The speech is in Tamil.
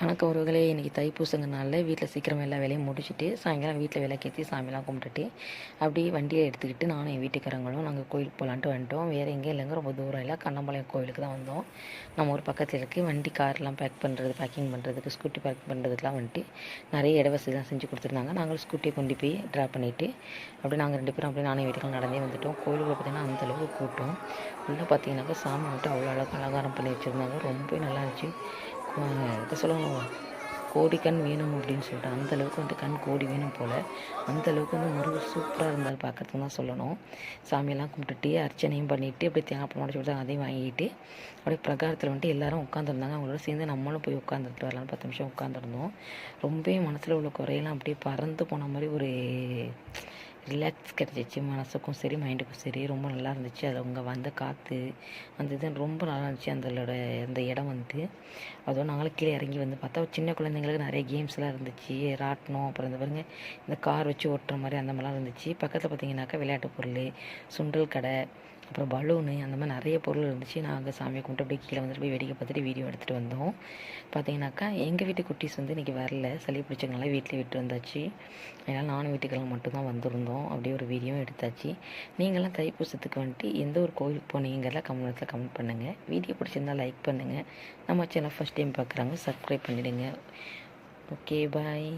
வணக்கம் உறவுகளே. இன்றைக்கி தைப்பூசங்கனால வீட்டில் சீக்கிரம் எல்லா வேலையும் முடிச்சுட்டு சாயங்காலம் வீட்டில் விளக்கேற்றி சாமிலாம் கும்பிட்டுட்டு அப்படியே வண்டியை எடுத்துக்கிட்டு நானும் என் வீட்டுக்காரங்களும் நாங்கள் கோயிலுக்கு போகலான்ட்டு வந்துட்டோம். வேறு எங்கேயும் இல்லைங்க, ரொம்ப தூரம் இல்லை, கண்ணம்பாளையம் கோயிலுக்கு தான் வந்தோம். நம்ம ஒரு பக்கத்தில் இருக்குது. வண்டி கார்லாம் பேக்கிங் பண்ணுறதுக்கு, ஸ்கூட்டி பேக் பண்ணுறதுக்குலாம் வந்துட்டு நிறைய இட வசதி தான் செஞ்சு கொடுத்துருந்தாங்க. நாங்கள் ஸ்கூட்டியை கொண்டு போய் ட்ராப் பண்ணிவிட்டு அப்படியே நாங்கள் 2 பேரும் அப்படியே நானும் வீட்டுக்கு நடந்தே வந்துவிட்டோம். கோயிலுக்கு பார்த்திங்கன்னா அந்தளவுக்கு கூட்டம். உள்ளே பார்த்தீங்கன்னாக்கா சாமி வந்துட்டு அவ்வளோ அலங்காரம் பண்ணி வச்சுருந்தாங்க. ரொம்ப நல்லா இருந்துச்சு. இதை சொல்லணும், கோடி கண் வேணும் அப்படின்னு சொல்லிட்டு அந்தளவுக்கு வந்து கண் கோடி வேணும் போல், அந்தளவுக்கு வந்து முருகர் சூப்பராக இருந்தால் பார்க்குறதுக்கு தான் சொல்லணும். சாமியெல்லாம் கும்பிட்டுட்டு அர்ச்சனையும் பண்ணிவிட்டு அப்படியே தேங்காய் பழம் உடைச்சி கொடுத்தாங்க, அதையும் வாங்கிட்டு அப்படியே பிரகாரத்தில் வந்துட்டு எல்லோரும் உட்காந்துருந்தாங்க. அவங்களோட சேர்ந்து நம்மளும் போய் உட்காந்துட்டு வரலான்னு 10 நிமிஷம் உட்காந்துருந்தோம். ரொம்பவே மனசில் உள்ள குறையெல்லாம் அப்படியே பறந்து போன மாதிரி ஒரு ரிலாக்ஸ் கிடச்சிச்சு. மனசுக்கும் சரி மைண்டுக்கும் சரி ரொம்ப நல்லா இருந்துச்சு. அது அவங்க வந்த காற்று அந்த இது ரொம்ப நல்லா இருந்துச்சு. அந்த இடம் வந்துட்டு அதுவும் நாங்களும் கீழே இறங்கி வந்து பார்த்தா சின்ன குழந்தைங்களுக்கு நிறைய கேம்ஸ்லாம் இருந்துச்சு. ராட்டினம், அப்புறம் இந்த பாருங்க இந்த கார் வச்சு ஓட்டுற மாதிரி அந்த மாதிரிலாம் இருந்துச்சு. பக்கத்தில் பார்த்தீங்கன்னாக்கா விளையாட்டு பொருள், சுண்டல் கடை, அப்புறம் பலூனு, அந்த மாதிரி நிறைய பொருள் இருந்துச்சு. நாங்கள் சாமியை கும்பிட்டு அப்படியே கீழே வந்துட்டு போய் வேடிக்கை பார்த்துட்டு வீடியோ எடுத்துகிட்டு வந்தோம். பார்த்தீங்கன்னாக்கா எங்கள் வீட்டு குட்டீஸ் வந்து இன்றைக்கி வரல, சளி பிடிச்சதுனால வீட்டிலே விட்டு வந்தாச்சு. அதனால் நானும் வீட்டுக்கெல்லாம் மட்டும்தான் வந்திருந்தோம். அப்படியே ஒரு வீடியோவும் எடுத்தாச்சு. நீங்களாம் தைப்பூசத்துக்கு வந்துட்டு எந்த ஒரு கோயிலுக்கு போனீங்கிறத கமெண்ட் பண்ணுங்கள். வீடியோ பிடிச்சிருந்தால் லைக் பண்ணுங்கள். நம்ம சேனல் ஃபஸ்ட் டைம் பார்க்குறாங்க சப்ஸ்கிரைப் பண்ணிவிடுங்க. ஓகே, பாய்.